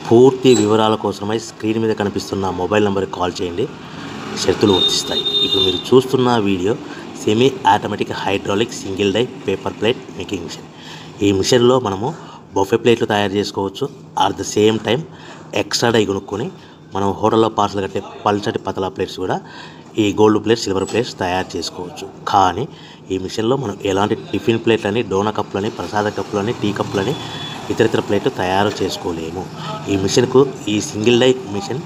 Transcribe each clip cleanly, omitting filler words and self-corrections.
పూర్తి వివరాల కోసమై స్క్రీన్ మీద కనిపిస్తున్న మొబైల్ నెంబర్కి కాల్ చేయండి. షరతులు వర్తిస్తాయి. ఇప్పుడు మీరు చూస్తున్న video semi automatic hydraulic single die paper plate making machine. ఈ మిషన్లో మనము బఫే ప్లేట్లు తయారు చేసుకోవచ్చు. At the same time extra die కొనుక్కొని మనం హోటల్లో పార్సల్ కట్టే పల్చటి పతలా ప్లేట్స్ కూడా ఈ గోల్డ్ ప్లేట్స్, సిల్వర్ ప్లేట్స్ తయారు చేసుకోవచ్చు. కానీ ఈ మిషన్లో మనం ఎలాంటి టిఫిన్ ప్లేట్లని, డోనా కప్పులని, ప్రసాద కప్పులని, టీ కప్పులని, ఇతరితర ప్లేట్లు తయారు చేసుకోలేము. ఈ మిషన్కు ఈ single die machine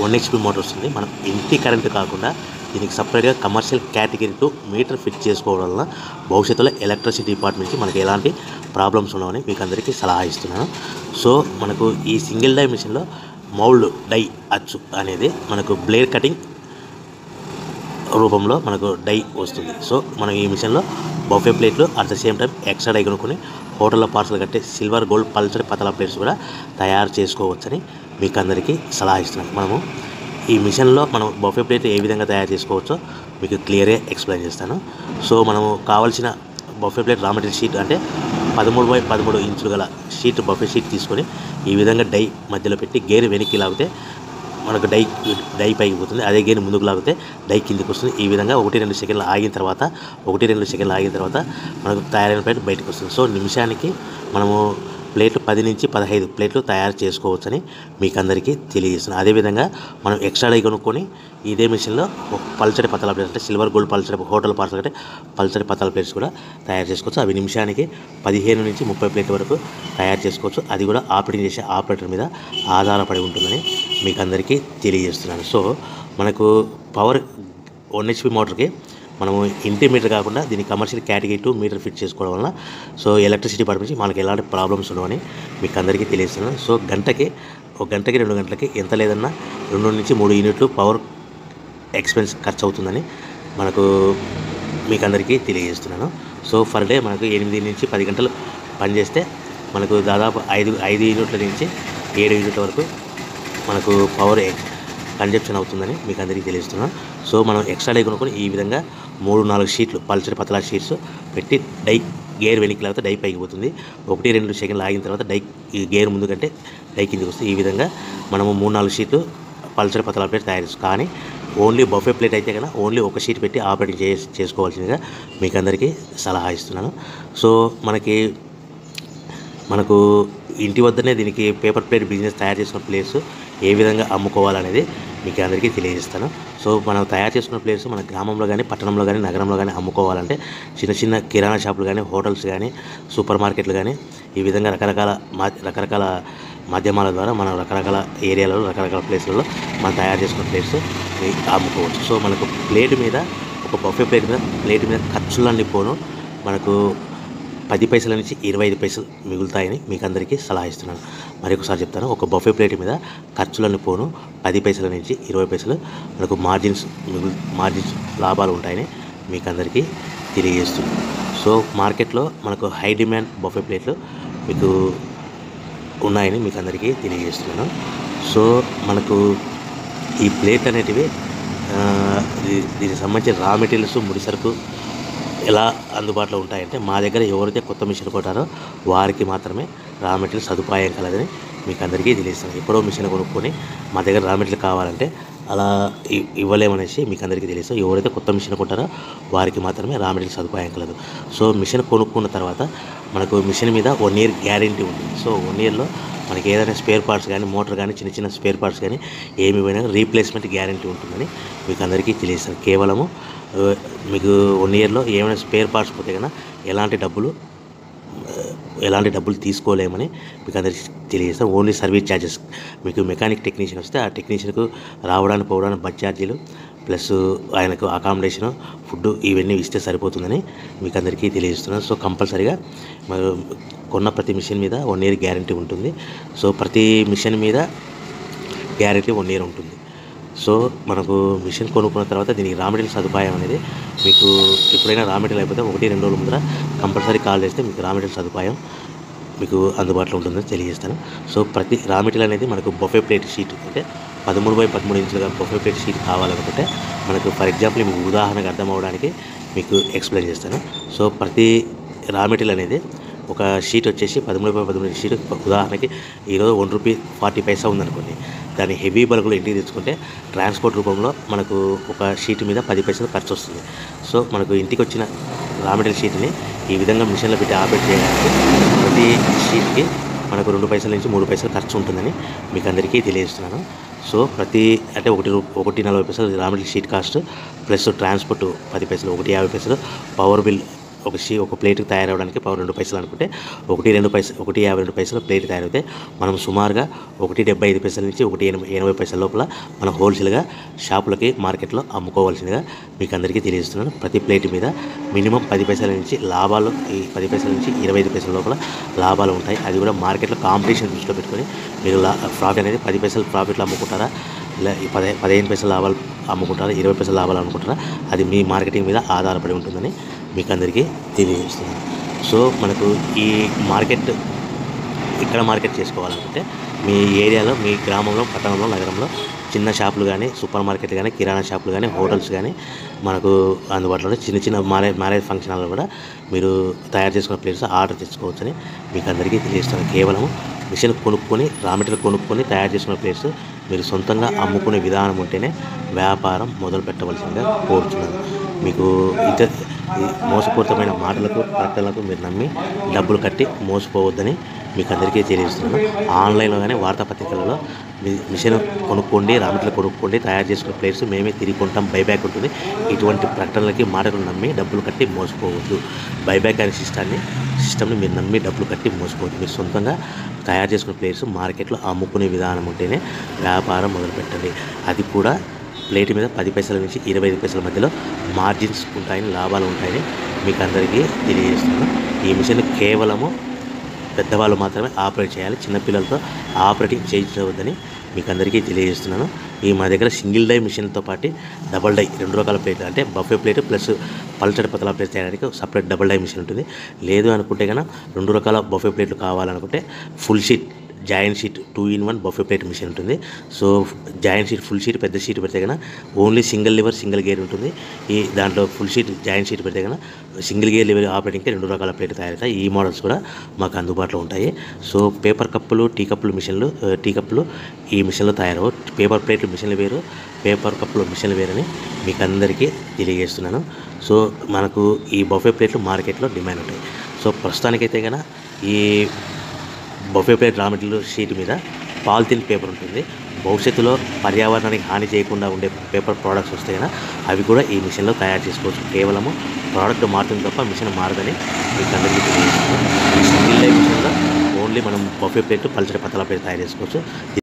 1 HP motor వస్తుంది. మనం ఇంటి కరెంటు కాకుండా దీనికి సపరేట్గా కమర్షియల్ కేటగిరీ 2 మీటర్ ఫిట్ చేసుకోవడం వలన భవిష్యత్తులో ఎలక్ట్రిసిటీ డిపార్ట్మెంట్ నుంచి మనకి ఎలాంటి ప్రాబ్లమ్స్ ఉండవని మీకు అందరికీ సలహా ఇస్తున్నాను. సో మనకు ఈ సింగిల్ డై మిషన్లో మౌల్డ్ డై అచ్చు అనేది మనకు బ్లేడ్ కటింగ్ రూపంలో మనకు డై వస్తుంది. సో మనం ఈ మిషన్లో బఫే ప్లేట్లు at the same time extra die కొనుక్కొని హోటల్లో పార్సల్ కట్టే సిల్వర్, గోల్డ్, పల్చడి పతలా ప్లేట్స్ కూడా తయారు చేసుకోవచ్చని మీకు అందరికీ సలహా ఇస్తున్నాను. మనము ఈ మిషన్లో మనం బఫే ప్లేట్ ఏ విధంగా తయారు చేసుకోవచ్చో మీకు క్లియర్గా ఎక్స్ప్లెయిన్ చేస్తాను. సో మనము కావాల్సిన buffet plate raw material sheet అంటే 13x13 ఇంచులు గల షీట్, బఫే షీట్ తీసుకొని ఈ విధంగా డై మధ్యలో పెట్టి గేర్ వెనక్కి లాగితే మనకు డై పైకి పోతుంది. అదే గేర్ ముందుకు లాగితే డై కిందికి వస్తుంది. ఈ విధంగా 1-2 సెకండ్లు ఆగిన తర్వాత మనకు తయారైన ప్లేట్ బయటకు వస్తుంది. సో నిమిషానికి మనము ప్లేట్లు 10 నుంచి 15 ప్లేట్లు తయారు చేసుకోవచ్చని మీకు అందరికీ తెలియజేస్తున్నాను. అదేవిధంగా మనం ఎక్స్ట్రా డై కొనుక్కొని ఇదే మిషన్లో పల్చడి పతలా ప్లేట్స్ అంటే సిల్వర్, గోల్డ్, పల్చడి హోటల్ పార్సల్ అంటే పల్చడి పతలా ప్లేట్స్ కూడా తయారు చేసుకోవచ్చు. అవి నిమిషానికి 15 నుంచి 30 ప్లేట్ల వరకు తయారు చేసుకోవచ్చు. అది కూడా ఆపరేటింగ్ చేసే ఆపరేటర్ మీద ఆధారపడి ఉంటుందని మీకు అందరికీ తెలియజేస్తున్నాను. సో మనకు పవర్ 1 HP మోటార్కి మనము ఇంటి మీటర్ కాకుండా దీన్ని కమర్షియల్ కేటగిరీ 2 మీటర్ ఫిట్ చేసుకోవడం వలన సో ఎలక్ట్రిసిటీ డిపార్ట్మెంట్ నుంచి మనకి ఎలాంటి ప్రాబ్లమ్స్ ఉండవని మీకు అందరికీ తెలియజేస్తున్నాను. సో ఒక గంటకి 2 గంటలకి ఎంత లేదన్నా 2 నుంచి 3 యూనిట్లు పవర్ ఎక్స్పెన్స్ ఖర్చు అవుతుందని మీకు అందరికీ తెలియజేస్తున్నాను. సో ఫర్ డే మనకు 8 నుంచి 10 గంటలు పనిచేస్తే మనకు దాదాపు 5 యూనిట్ల నుంచి 7 యూనిట్ల వరకు మనకు పవర్ కన్జప్షన్ అవుతుందని మీకు అందరికీ తెలియజేస్తున్నాను. సో మనం ఎక్స్ట్రా డై కొనుక్కొని ఈ విధంగా 3-4 షీట్లు పల్చడి పతలా షీట్స్ పెట్టి డై గేర్ వెనక్కి లాగితే డై పైకి పోతుంది. 1-2 సెకండ్లు ఆగిన తర్వాత గేర్ ముందు కంటే డై కిందికి వస్తుంది. ఈ విధంగా మనము 3-4 షీట్లు పల్చడి పతలా ప్లేట్ తయారు చేస్తాం. కానీ ఓన్లీ బఫే ప్లేట్ అయితే కనుక ఓన్లీ ఒక షీట్ పెట్టి ఆపరేటింగ్ చేసుకోవాల్సిందిగా మీకు అందరికీ సలహా ఇస్తున్నాను. సో మనకు ఇంటి వద్దనే దీనికి పేపర్ ప్లేట్ బిజినెస్ తయారు చేసుకున్న ప్లేస్ ఏ విధంగా అమ్ముకోవాలనేది మీకు అందరికీ తెలియజేస్తాను. సో మనం తయారు చేసుకున్న ప్లేస్ మన గ్రామంలో కానీ, పట్టణంలో కానీ, నగరంలో కానీ అమ్ముకోవాలంటే చిన్న కిరాణా షాపులు కానీ, హోటల్స్ కానీ, సూపర్ మార్కెట్లు కానీ ఈ విధంగా రకరకాల మాధ్యమాల ద్వారా మనం రకరకాల ఏరియాలలో, రకరకాల ప్లేస్లలో మనం తయారు చేసుకున్న ప్లేట్స్ అమ్ముకోవచ్చు. సో మనకు ఒక బఫే ప్లేట్ మీద ఖర్చులన్నీ పోను మనకు 10 పైసల నుంచి 25 పైసలు మిగులుతాయని మీకు అందరికీ సలహా ఇస్తున్నాను. మరొకసారి చెప్తాను. ఒక బఫే ప్లేట్ మీద ఖర్చులను పోను 10 పైసల నుంచి 20 పైసలు మనకు మార్జిన్స్ లాభాలు ఉంటాయని మీకు అందరికీ తెలియజేస్తున్నాను. సో మార్కెట్లో మనకు హై డిమాండ్ బఫే ప్లేట్లు మీకు ఉన్నాయని మీకు అందరికీ తెలియజేస్తున్నాను. సో మనకు ఈ ప్లేట్ అనేటివి దీనికి సంబంధించిన రా మెటీరియల్స్, ముడి సరుకు ఎలా అందుబాటులో ఉంటాయంటే మా దగ్గర ఎవరైతే కొత్త మిషన్ కొట్టారో వారికి మాత్రమే రా మెటీరియల్ సదుపాయం కలదని మీకు అందరికీ తెలియజేస్తాను. ఎప్పుడో మిషన్ కొనుక్కొని మా దగ్గర రా మెటీరియల్ కావాలంటే అలా ఇవ్వలేమనేసి మీకు అందరికీ తెలియజేస్తాం. ఎవరైతే కొత్త మిషన్ కొట్టారో వారికి మాత్రమే రా మెటీరియల్ సదుపాయం కలదు. సో మిషన్ కొనుక్కున్న తర్వాత మనకు మిషన్ మీద 1 ఇయర్ గ్యారెంటీ ఉంటుంది. సో 1 ఇయర్లో మనకి ఏదైనా స్పేర్ పార్ట్స్ కానీ, మోటార్ కానీ, చిన్న స్పేర్ పార్ట్స్ కానీ ఏమి పోయినా రీప్లేస్మెంట్ గ్యారెంటీ ఉంటుందని మీకు అందరికీ తెలియజేస్తాను. కేవలము మీకు 1 ఇయర్లో ఏమైనా స్పేర్ పార్ట్స్ పోతే కన్నా ఎలాంటి డబ్బులు తీసుకోలేమని మీకు అందరికీ తెలియజేస్తాను. ఓన్లీ సర్వీస్ ఛార్జెస్ మీకు మెకానిక్ టెక్నీషియన్ వస్తే ఆ టెక్నీషియన్కు రావడానికి పోవడానికి బస్ ఛార్జీలు ప్లస్ ఆయనకు అకామిడేషను, ఫుడ్ ఇవన్నీ ఇస్తే సరిపోతుందని మీకు అందరికీ తెలియజేస్తున్నాను. సో కంపల్సరీగా కొన్న ప్రతి మిషన్ మీద 1 ఇయర్ గ్యారెంటీ ఉంటుంది. సో ప్రతి మిషన్ మీద గ్యారెంటీ 1 ఇయర్ ఉంటుంది. సో మనకు మిషన్ కొనుక్కున్న తర్వాత దీనికి రా మెటీరియల్ సదుపాయం అనేది మీకు ఎప్పుడైనా రా మెటీరియల్ అయిపోతే 1-2 రోజుల ముందర కంపల్సరీ కాల్ చేస్తే మీకు రా మెటీరియల్ సదుపాయం మీకు అందుబాటులో ఉంటుందని తెలియజేస్తాను. సో ప్రతి రా మెటీరియల్ అనేది మనకు బఫే ప్లేట్ షీట్ అంటే 13x13 ఇంచులుగా బఫే ప్లేట్ షీట్ కావాలనుకుంటే మనకు ఫర్ ఎగ్జాంపుల్ మీకు ఉదాహరణకు అర్థం అవ్వడానికి మీకు ఎక్స్ప్లెయిన్ చేస్తాను. సో ప్రతి రా మెటీరియల్ అనేది ఒక షీట్ వచ్చేసి 13 షీట్ ఉదాహరణకి ఈరోజు ₹1.40 ఉందనుకోండి. దాన్ని హెవీ బల్క్లో ఇంటికి తెచ్చుకుంటే ట్రాన్స్పోర్ట్ రూపంలో మనకు ఒక షీట్ మీద 10 పైసలు ఖర్చు వస్తుంది. సో మనకు ఇంటికి వచ్చిన రా మెటీరియల్ షీట్ని ఈ విధంగా మిషన్లో పెట్టి ఆపరేట్ చేయడానికి ప్రతి షీట్కి మనకు 2 పైసల నుంచి 3 పైసలు ఖర్చు ఉంటుందని మీకు అందరికీ తెలియజేస్తున్నాను. సో ప్రతి అంటే 1.40 raw material sheet cost plus transport 10 పైసలు, 1.50 పవర్ బిల్ ఒక ప్లేట్కి తయారవడానికి పవర్ 2 పైసలు అనుకుంటే 1.52 ప్లేట్ తయారైతే మనం సుమారుగా 1.75 నుంచి 1.80 లోపల మనం హోల్సేల్గా షాపులకి మార్కెట్లో అమ్ముకోవాల్సిందిగా మీకు అందరికీ తెలియజేస్తున్నాను. ప్రతి ప్లేట్ మీద మినిమం 10 పైసల నుంచి లాభాలు, ఈ 10 పైసల నుంచి 25 పైసల లోపల లాభాలు ఉంటాయి. అది కూడా మార్కెట్లో కాంపిటీషన్ దృష్టిలో పెట్టుకొని మీరు ప్రాఫిట్ అనేది 10 పైసలు ప్రాఫిట్లో అమ్ముకుంటారా, ఇలా 15 పైసల లాభాలు అమ్ముకుంటారా, 20 పైసల లాభాలు అమ్ముకుంటారా, అది మీ మార్కెటింగ్ మీద ఆధారపడి ఉంటుందని మీకు అందరికీ తెలియజేస్తున్నాను. సో మనకు ఈ మార్కెట్ ఇక్కడ మార్కెట్ చేసుకోవాలనుకుంటే మీ ఏరియాలో, మీ గ్రామంలో, పట్టణంలో, నగరంలో చిన్న షాపులు కానీ, సూపర్ మార్కెట్లు కానీ, కిరాణా షాపులు కానీ, హోటల్స్ కానీ మనకు అందుబాటులో చిన్న మ్యారేజ్ ఫంక్షన్ హాల్లో కూడా మీరు తయారు చేసుకున్న ప్లేట్స్ ఆర్డర్ తెచ్చుకోవచ్చని మీకు అందరికీ తెలియజేస్తాను. కేవలం మిషన్ కొనుక్కొని, రా మెటీరియల్ కొనుక్కొని తయారు చేసుకున్న ప్లేట్స్ మీరు సొంతంగా అమ్ముకునే విధానం ఉంటేనే వ్యాపారం మొదలు పెట్టవలసిందిగా కోరుతున్నాను. మీకు మోసపూరితమైన మాటలకు, ప్రకటనలకు మీరు నమ్మి డబ్బులు కట్టి మోసపోవద్దని మీకు అందరికీ తెలియజేస్తున్నాను. ఆన్లైన్లో కానీ వార్తాపత్రికలలో మిషన్ కొనుక్కోండి, రా మెటీరియల్ కొనుక్కోండి, తయారు చేసుకున్న ప్లేట్స్ మేమే తిరిగి కొంటాం, బైబ్యాక్ ఉంటుంది, ఇటువంటి ప్రకటనలకి, మాటలు నమ్మి డబ్బులు కట్టి మోసపోవద్దు. బైబ్యాక్ అనే సిస్టమ్ని మీరు నమ్మి డబ్బులు కట్టి మోసపోవద్దు. మీరు సొంతంగా తయారు చేసుకున్న ప్లేట్స్ మార్కెట్లో అమ్ముకునే విధానం ఉంటేనే వ్యాపారం మొదలుపెట్టండి. అది కూడా ప్లేట్ మీద 10 పైసల నుంచి 25 పైసల మధ్యలో మార్జిన్స్ ఉంటాయని, లాభాలు ఉంటాయని మీకు అందరికీ తెలియజేస్తున్నాను. ఈ మిషన్ కేవలము పెద్దవాళ్ళు మాత్రమే ఆపరేట్ చేయాలి, చిన్నపిల్లలతో ఆపరేటింగ్ చేయించవద్దని మీకు అందరికీ తెలియజేస్తున్నాను. మా దగ్గర సింగిల్ డై మిషన్తో పాటు డబల్ డై 2 రకాల ప్లేట్లు, అంటే బఫే ప్లేట్ ప్లస్ పల్చడి పతలా ప్లేట్ చేయడానికి సపరేట్ డబల్ డై మిషన్ ఉంటుంది. లేదు అనుకుంటే కన్నా 2 రకాల బఫే ప్లేట్లు కావాలనుకుంటే full sheet joint sheet 2-in-1 buffet plate machine ఉంటుంది. So joint sheet, full sheet, పెద్ద షీట్ పెడితే కన్నా only single lever, single gear ఉంటుంది. దాంట్లో ఫుల్ షీట్, జాయింట్ షీట్ పెడితే కన్నా సింగిల్ గేర్ లివర్ ఆపరేటింగ్కి 2 రకాల ప్లేట్ తయారవుతాయి. ఈ మోడల్స్ కూడా మాకు అందుబాటులో ఉంటాయి. సో పేపర్ కప్పులు, టీ కప్పులు ఈ మిషన్లో తయారవు. పేపర్ ప్లేట్లు మిషన్లు వేరు, పేపర్ కప్పులు మిషన్లు వేరని మీకు అందరికీ తెలియజేస్తున్నాను. సో మనకు ఈ బఫే ప్లేట్లు మార్కెట్లో డిమాండ్ ఉంటాయి. సో ప్రస్తుతానికైతే కన్నా ఈ buffet plate raw material sheet మీద పాలిథిన్ పేపర్ ఉంటుంది. భవిష్యత్తులో పర్యావరణానికి హాని చేయకుండా ఉండే పేపర్ ప్రోడక్ట్స్ వస్తే కన్నా అవి కూడా ఈ మిషన్లో తయారు చేసుకోవచ్చు. కేవలము ప్రోడక్ట్ మారుతుంది తప్ప మిషన్ మారదని మీకు అందరికీ తెలియజేస్తున్నాను. ఈ సింగిల్ లైఫ్ మిషన్లో ఓన్లీ మనం బఫే ప్లేట్, పల్చడి పతలా ప్లేట్ తయారు చేసుకోవచ్చు.